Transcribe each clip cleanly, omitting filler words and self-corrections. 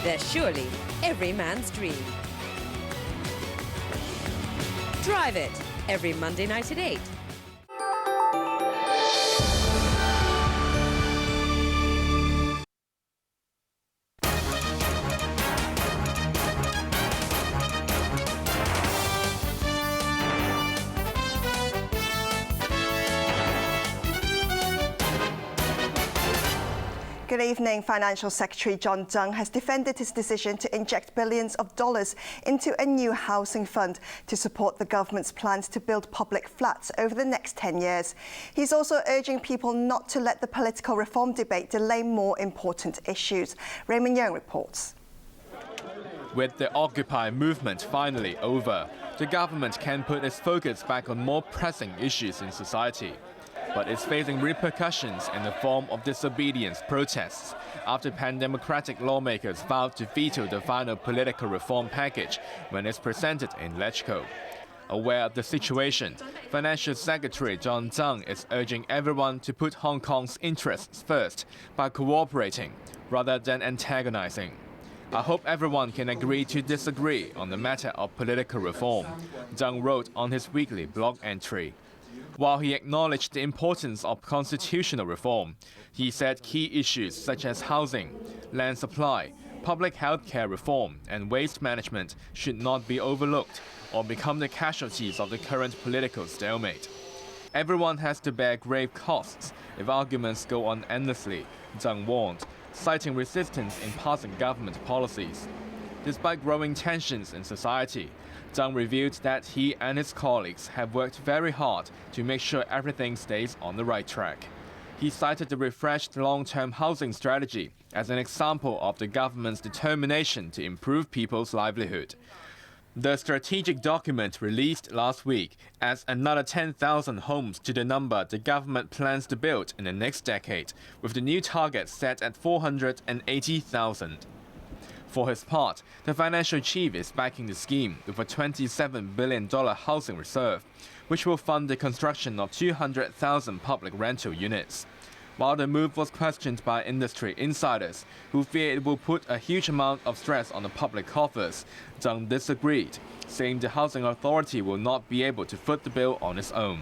They're surely every man's dream. Drive it every Monday night at 8. Good evening. Financial Secretary John Tsang has defended his decision to inject billions of dollars into a new housing fund to support the government's plans to build public flats over the next 10 years. He's also urging people not to let the political reform debate delay more important issues. Raymond Yeung reports. With the Occupy movement finally over, the government can put its focus back on more pressing issues in society. But it's facing repercussions in the form of disobedience protests after pan-democratic lawmakers vowed to veto the final political reform package when it's presented in LegCo. Aware of the situation, Financial Secretary John Tsang is urging everyone to put Hong Kong's interests first by cooperating rather than antagonizing. I hope everyone can agree to disagree on the matter of political reform, Tsang wrote on his weekly blog entry. While he acknowledged the importance of constitutional reform, he said key issues such as housing, land supply, public health care reform and waste management should not be overlooked or become the casualties of the current political stalemate. Everyone has to bear grave costs if arguments go on endlessly, Tsang warned, citing resistance in passing government policies. Despite growing tensions in society, Tsang revealed that he and his colleagues have worked very hard to make sure everything stays on the right track. He cited the refreshed long-term housing strategy as an example of the government's determination to improve people's livelihood. The strategic document released last week adds another 10,000 homes to the number the government plans to build in the next decade, with the new target set at 480,000. For his part, the financial chief is backing the scheme with a $27 billion housing reserve, which will fund the construction of 200,000 public rental units. While the move was questioned by industry insiders, who fear it will put a huge amount of stress on the public coffers, Tsang disagreed, saying the Housing Authority will not be able to foot the bill on its own.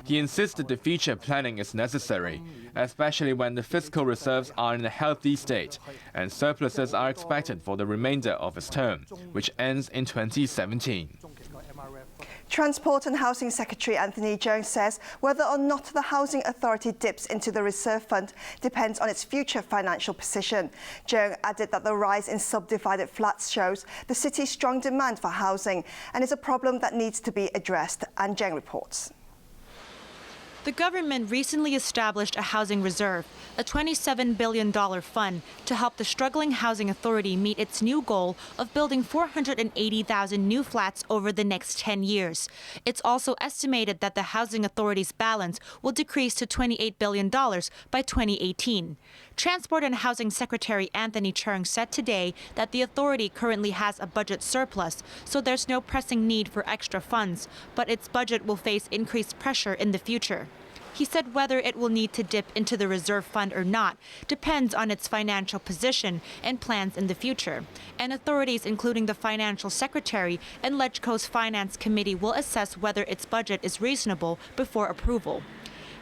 He insisted the future planning is necessary, especially when the fiscal reserves are in a healthy state, and surpluses are expected for the remainder of his term, which ends in 2017. Transport and Housing Secretary Anthony Jones says whether or not the Housing Authority dips into the reserve fund depends on its future financial position. Jones added that the rise in subdivided flats shows the city's strong demand for housing and is a problem that needs to be addressed. And Jones reports. The government recently established a housing reserve, a $27 billion fund, to help the struggling housing authority meet its new goal of building 480,000 new flats over the next 10 years. It's also estimated that the housing authority's balance will decrease to $28 billion by 2018. Transport and Housing Secretary Anthony Cheung said today that the authority currently has a budget surplus, so there's no pressing need for extra funds, but its budget will face increased pressure in the future. He said whether it will need to dip into the reserve fund or not depends on its financial position and plans in the future. And authorities, including the Financial Secretary and LegCo's Finance Committee, will assess whether its budget is reasonable before approval.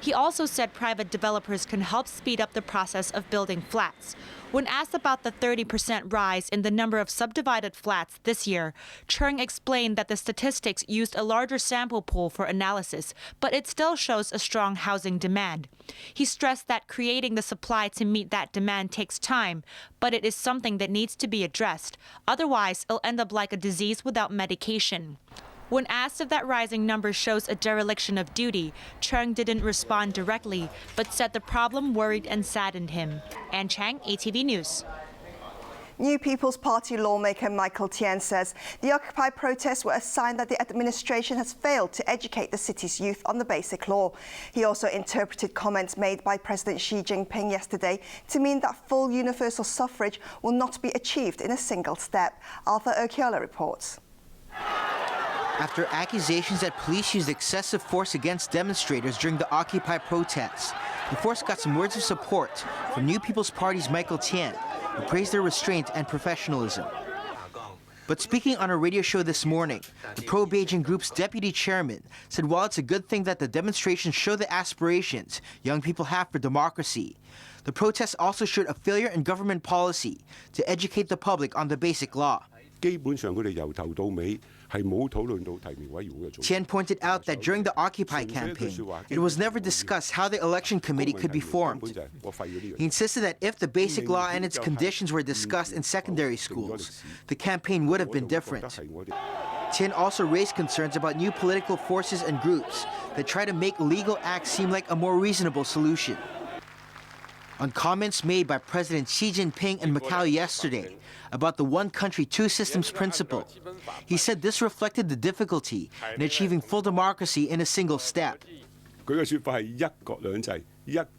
He also said private developers can help speed up the process of building flats. When asked about the 30% rise in the number of subdivided flats this year, Cheung explained that the statistics used a larger sample pool for analysis, but it still shows a strong housing demand. He stressed that creating the supply to meet that demand takes time, but it is something that needs to be addressed. Otherwise, it'll end up like a disease without medication. When asked if that rising number shows a dereliction of duty, Cheung didn't respond directly, but said the problem worried and saddened him. Ann Chang, ATV News. New People's Party lawmaker Michael Tien says the Occupy protests were a sign that the administration has failed to educate the city's youth on the basic law. He also interpreted comments made by President Xi Jinping yesterday to mean that full universal suffrage will not be achieved in a single step. Arthur Okiola reports. After accusations that police used excessive force against demonstrators during the Occupy protests, the force got some words of support from New People's Party's Michael Tien, who praised their restraint and professionalism. But speaking on a radio show this morning, the pro-Beijing group's deputy chairman said while it's a good thing that the demonstrations show the aspirations young people have for democracy, the protests also showed a failure in government policy to educate the public on the basic law. Tian pointed out that during the Occupy campaign, it was never discussed how the election committee could be formed. He insisted that if the basic law and its conditions were discussed in secondary schools, the campaign would have been different. Tian also raised concerns about new political forces and groups that try to make legal acts seem like a more reasonable solution. On comments made by President Xi Jinping in Macau yesterday about the one country, two systems principle, he said this reflected the difficulty in achieving full democracy in a single step.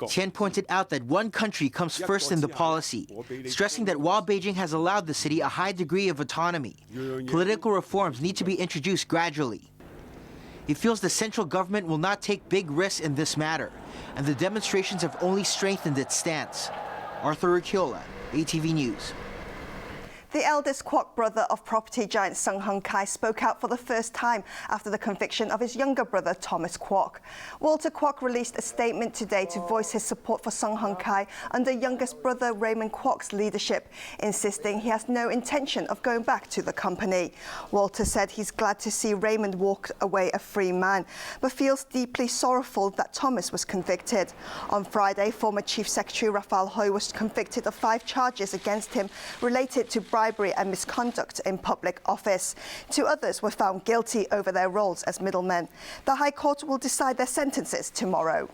Tian pointed out that one country comes first in the policy, stressing that while Beijing has allowed the city a high degree of autonomy, political reforms need to be introduced gradually. He feels the central government will not take big risks in this matter, and the demonstrations have only strengthened its stance. Arthur Urquiola, ATV News. The eldest Kwok brother of property giant Sung Hung Kai spoke out for the first time after the conviction of his younger brother Thomas Kwok. Walter Kwok released a statement today to voice his support for Sung Hung Kai under youngest brother Raymond Kwok's leadership, insisting he has no intention of going back to the company. Walter said he's glad to see Raymond walk away a free man, but feels deeply sorrowful that Thomas was convicted. On Friday, former Chief Secretary Raphael Hui was convicted of 5 charges against him related to bribery and misconduct in public office. 2 others were found guilty over their roles as middlemen. The High Court will decide their sentences tomorrow.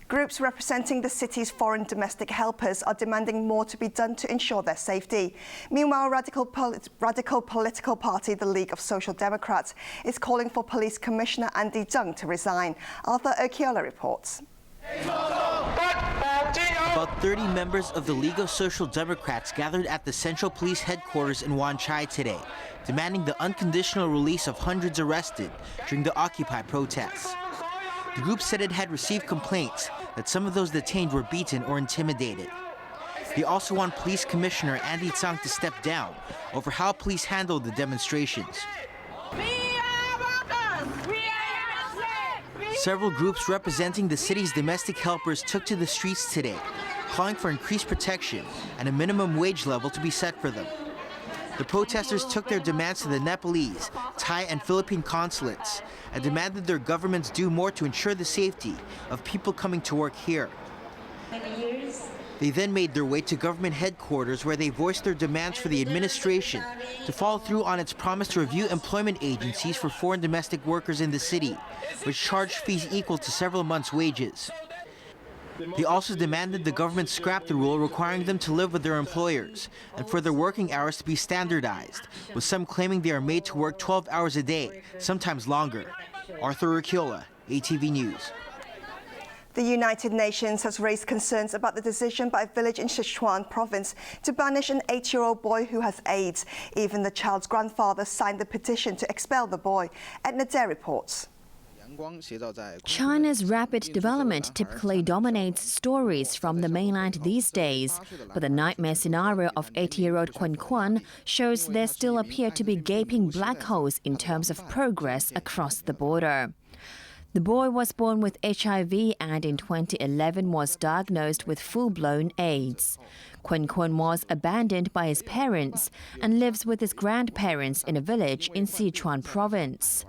Groups representing the city's foreign domestic helpers are demanding more to be done to ensure their safety. Meanwhile, radical political party, the League of Social Democrats, is calling for Police Commissioner Andy Zheng to resign. Arthur Urquiola reports. About 30 members of the League of Social Democrats gathered at the Central Police Headquarters in Wan Chai today, demanding the unconditional release of hundreds arrested during the Occupy protests. The group said it had received complaints that some of those detained were beaten or intimidated. They also want Police Commissioner Andy Zheng to step down over how police handled the demonstrations. Several groups representing the city's domestic helpers took to the streets today, calling for increased protection and a minimum wage level to be set for them. The protesters took their demands to the Nepalese, Thai, and Philippine consulates and demanded their governments do more to ensure the safety of people coming to work here. They then made their way to government headquarters where they voiced their demands for the administration to follow through on its promise to review employment agencies for foreign domestic workers in the city, which charged fees equal to several months' wages. They also demanded the government scrap the rule requiring them to live with their employers and for their working hours to be standardized, with some claiming they are made to work 12 hours a day, sometimes longer. Arthur Urquiola, ATV News. The United Nations has raised concerns about the decision by a village in Sichuan province to banish an 8-year-old boy who has AIDS. Even the child's grandfather signed the petition to expel the boy. Edna Dare reports. China's rapid development typically dominates stories from the mainland these days, but the nightmare scenario of 8-year-old Kun Kun shows there still appear to be gaping black holes in terms of progress across the border. The boy was born with HIV and in 2011 was diagnosed with full-blown AIDS. Kun Kun was abandoned by his parents and lives with his grandparents in a village in Sichuan province.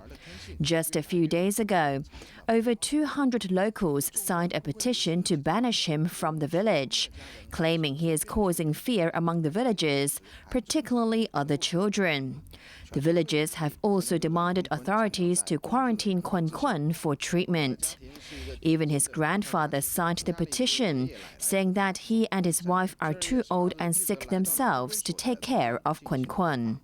Just a few days ago, over 200 locals signed a petition to banish him from the village, claiming he is causing fear among the villagers, particularly other children. The villagers have also demanded authorities to quarantine Kun Kun for treatment. Even his grandfather signed the petition, saying that he and his wife are too old and sick themselves to take care of Kun Kun.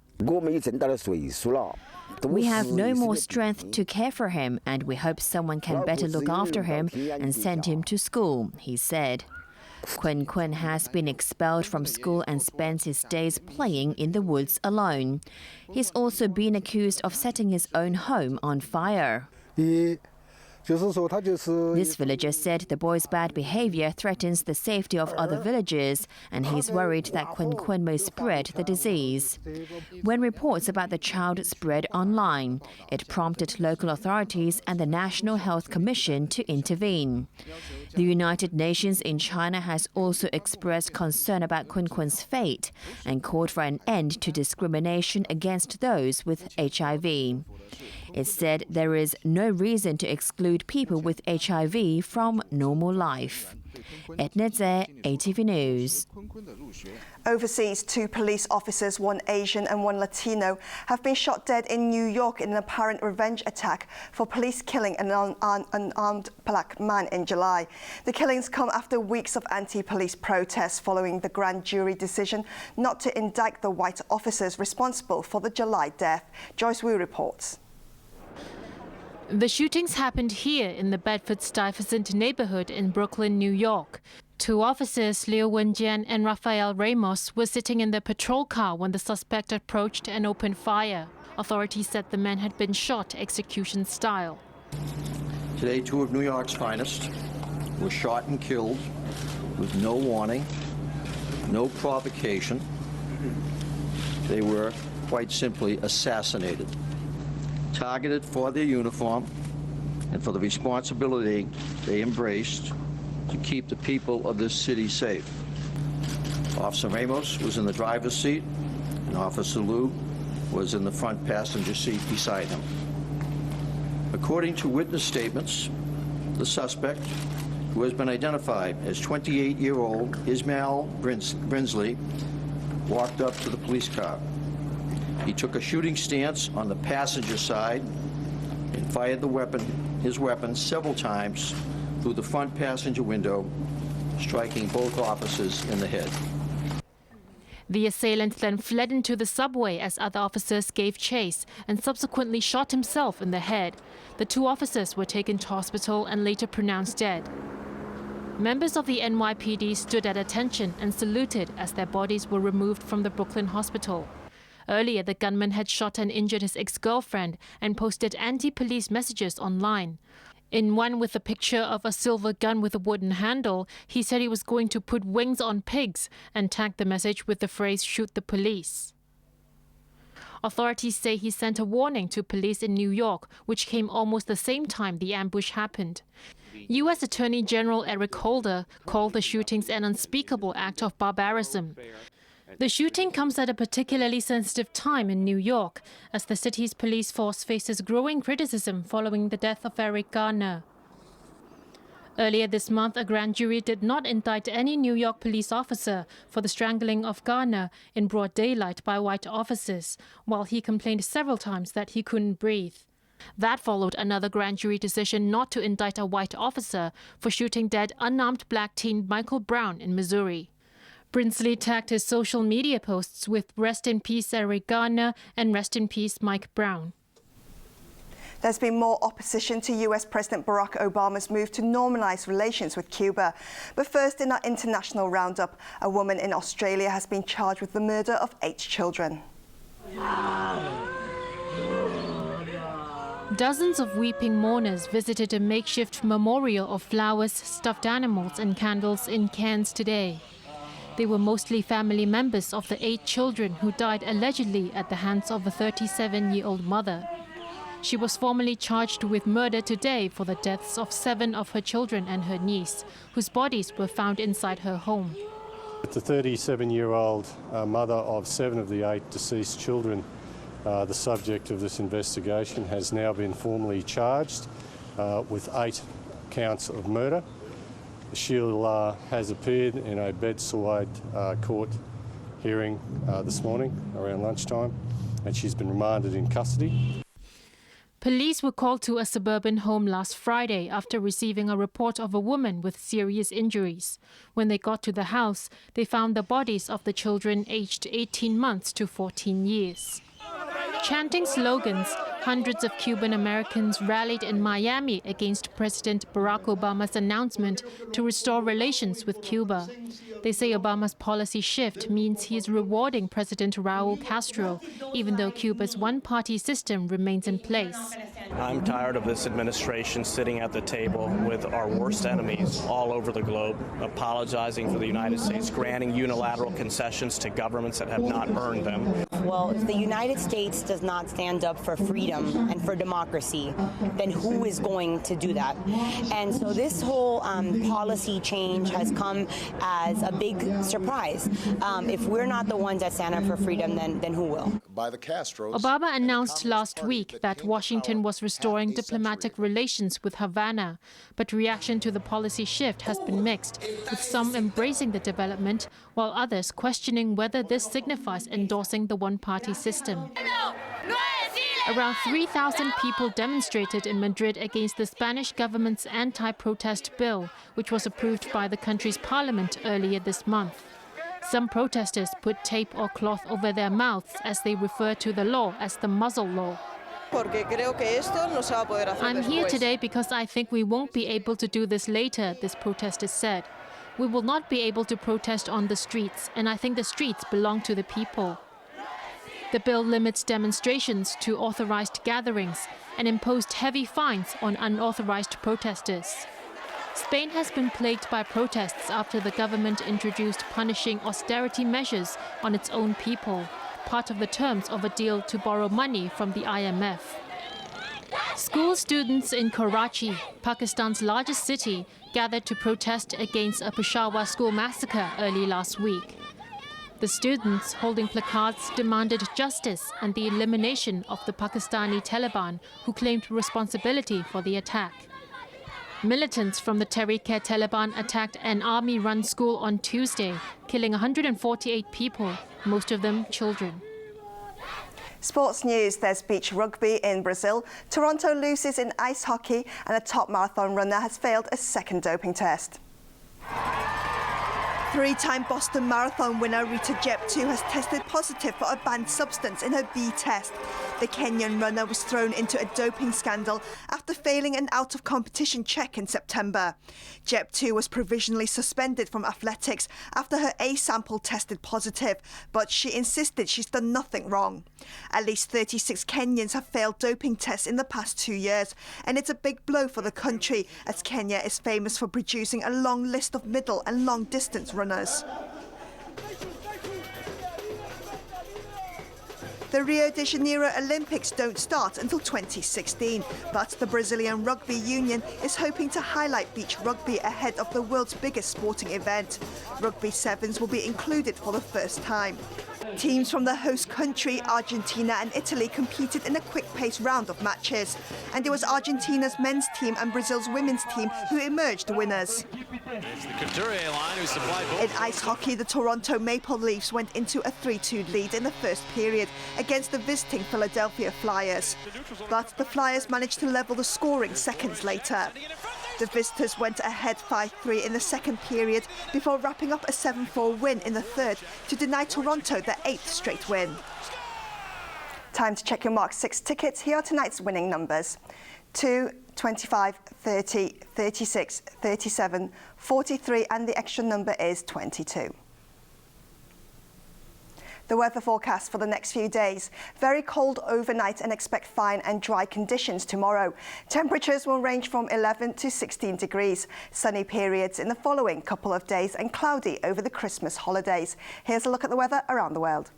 We have no more strength to care for him, and we hope someone can better look after him and send him to school, he said. Kun Kun has been expelled from school and spends his days playing in the woods alone. He's also been accused of setting his own home on fire. This villager said the boy's bad behavior threatens the safety of other villagers, and he's worried that Kun may spread the disease. When reports about the child spread online, it prompted local authorities and the National Health Commission to intervene. The United Nations in China has also expressed concern about Kun's fate and called for an end to discrimination against those with HIV. It said there is no reason to exclude people with HIV from normal life. Edna Tse, ATV News. Overseas, 2 police officers, 1 Asian and 1 Latino, have been shot dead in New York in an apparent revenge attack for police killing an unarmed black man in July. The killings come after weeks of anti-police protests following the grand jury decision not to indict the white officers responsible for the July death. Joyce Wu reports. The shootings happened here in the Bedford-Stuyvesant neighborhood in Brooklyn, New York. 2 officers, Liu Wenjian and Rafael Ramos, were sitting in their patrol car when the suspect approached and opened fire. Authorities said the men had been shot execution style. Today, 2 of New York's finest were shot and killed with no warning, no provocation. They were quite simply assassinated, targeted for their uniform and for the responsibility they embraced to keep the people of this city safe. Officer Ramos was in the driver's seat, and Officer Liu was in the front passenger seat beside him. According to witness statements, the suspect, who has been identified as 28-year-old Ismail Brinsley, walked up to the police car. He took a shooting stance on the passenger side and fired his weapon several times through the front passenger window, striking both officers in the head. The assailant then fled into the subway as other officers gave chase and subsequently shot himself in the head. The 2 officers were taken to hospital and later pronounced dead. Members of the NYPD stood at attention and saluted as their bodies were removed from the Brooklyn hospital. Earlier, the gunman had shot and injured his ex-girlfriend and posted anti-police messages online. In one with a picture of a silver gun with a wooden handle, he said he was going to put wings on pigs and tagged the message with the phrase, "Shoot the police." Authorities say he sent a warning to police in New York, which came almost the same time the ambush happened. U.S. Attorney General Eric Holder called the shootings an unspeakable act of barbarism. The shooting comes at a particularly sensitive time in New York, as the city's police force faces growing criticism following the death of Eric Garner. Earlier this month, a grand jury did not indict any New York police officer for the strangling of Garner in broad daylight by white officers, while he complained several times that he couldn't breathe. That followed another grand jury decision not to indict a white officer for shooting dead unarmed black teen Michael Brown in Missouri. Brinsley tagged his social media posts with "Rest in peace Eric Garner" and "Rest in peace Mike Brown." There's been more opposition to US President Barack Obama's move to normalize relations with Cuba. But first, in our international roundup, a woman in Australia has been charged with the murder of 8 children. Dozens of weeping mourners visited a makeshift memorial of flowers, stuffed animals and candles in Cairns today. They were mostly family members of the 8 children who died allegedly at the hands of a 37-year-old mother. She was formally charged with murder today for the deaths of 7 of her children and her niece, whose bodies were found inside her home. The 37-year-old mother of 7 of the 8 deceased children, the subject of this investigation, has now been formally charged with 8 counts of murder. She has appeared in a bedside court hearing this morning around lunchtime, and she's been remanded in custody. Police were called to a suburban home last Friday after receiving a report of a woman with serious injuries. When they got to the house, they found the bodies of the children aged 18 months to 14 years. Chanting slogans, Hundreds of Cuban Americans rallied in Miami against President Barack Obama's announcement to restore relations with Cuba. They say Obama's policy shift means he is rewarding President Raul Castro, even though Cuba's one-party system remains in place. I'm tired of this administration sitting at the table with our worst enemies all over the globe, apologizing for the United States, granting unilateral concessions to governments that have not earned them. Well, if the United States does not stand up for freedom and for democracy, then who is going to do that? And so this whole policy change has come as a big surprise. If we're not the ones that stand up for freedom, then who will? By the Castros. Obama announced last week that Washington was restoring diplomatic relations with Havana, but reaction to the policy shift has been mixed, with some embracing the development, while others questioning whether this signifies endorsing the one-party system. Around 3,000 people demonstrated in Madrid against the Spanish government's anti-protest bill, which was approved by the country's parliament earlier this month. Some protesters put tape or cloth over their mouths as they refer to the law as the muzzle law. I'm here today because I think we won't be able to do this later, this protester said. We will not be able to protest on the streets, and I think the streets belong to the people. The bill limits demonstrations to authorized gatherings and imposed heavy fines on unauthorized protesters. Spain has been plagued by protests after the government introduced punishing austerity measures on its own people, part of the terms of a deal to borrow money from the IMF. School students in Karachi, Pakistan's largest city, gathered to protest against a Peshawar school massacre early last week. The students, holding placards, demanded justice and the elimination of the Pakistani Taliban, who claimed responsibility for the attack. Militants from the Tehrik-e-Taliban attacked an army-run school on Tuesday, killing 148 people, most of them children. Sports news, there's beach rugby in Brazil. Toronto loses in ice hockey, and a top marathon runner has failed a second doping test. Three-time Boston Marathon winner Rita Jeptoo has tested positive for a banned substance in her B test. The Kenyan runner was thrown into a doping scandal after failing an out-of-competition check in September. Jeptoo was provisionally suspended from athletics after her A sample tested positive, but she insisted she's done nothing wrong. At least 36 Kenyans have failed doping tests in the past 2 years, and it's a big blow for the country, as Kenya is famous for producing a long list of middle and long-distance runners. The Rio de Janeiro Olympics don't start until 2016, but the Brazilian Rugby Union is hoping to highlight beach rugby ahead of the world's biggest sporting event. Rugby sevens will be included for the first time. Teams from the host country, Argentina and Italy, competed in a quick-paced round of matches, and it was Argentina's men's team and Brazil's women's team who emerged winners. In ice hockey, the Toronto Maple Leafs went into a 3-2 lead in the first period against the visiting Philadelphia Flyers, but the Flyers managed to level the scoring seconds later. The visitors went ahead 5-3 in the second period before wrapping up a 7-4 win in the third to deny Toronto their 8th straight win. Time to check your Mark 6 tickets. Here are tonight's winning numbers: 2, 25, 30, 36, 37, 43, and the extra number is 22. The weather forecast for the next few days: very cold overnight and expect fine and dry conditions tomorrow. Temperatures will range from 11 to 16 degrees. Sunny periods in the following couple of days and cloudy over the Christmas holidays. Here's a look at the weather around the world.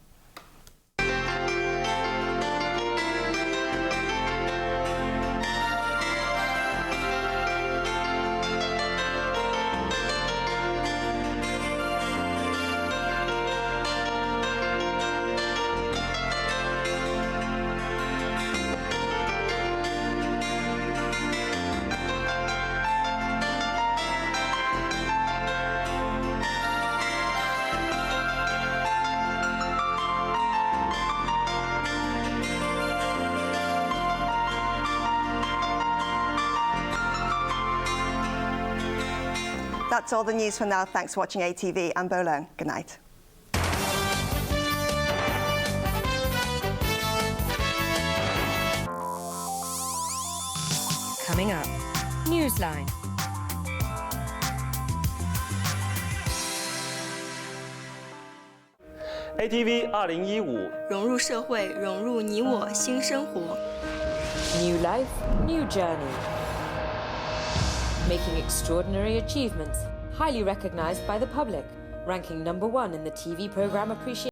That's all the news for now. Thanks for watching ATV. I'm Bo Leung. Good night. coming up. Newsline. ATV 2015融入社会，融入你我新生活。 New life, new journey. Making extraordinary achievements, highly recognized by the public, ranking #1 in the TV program appreciation.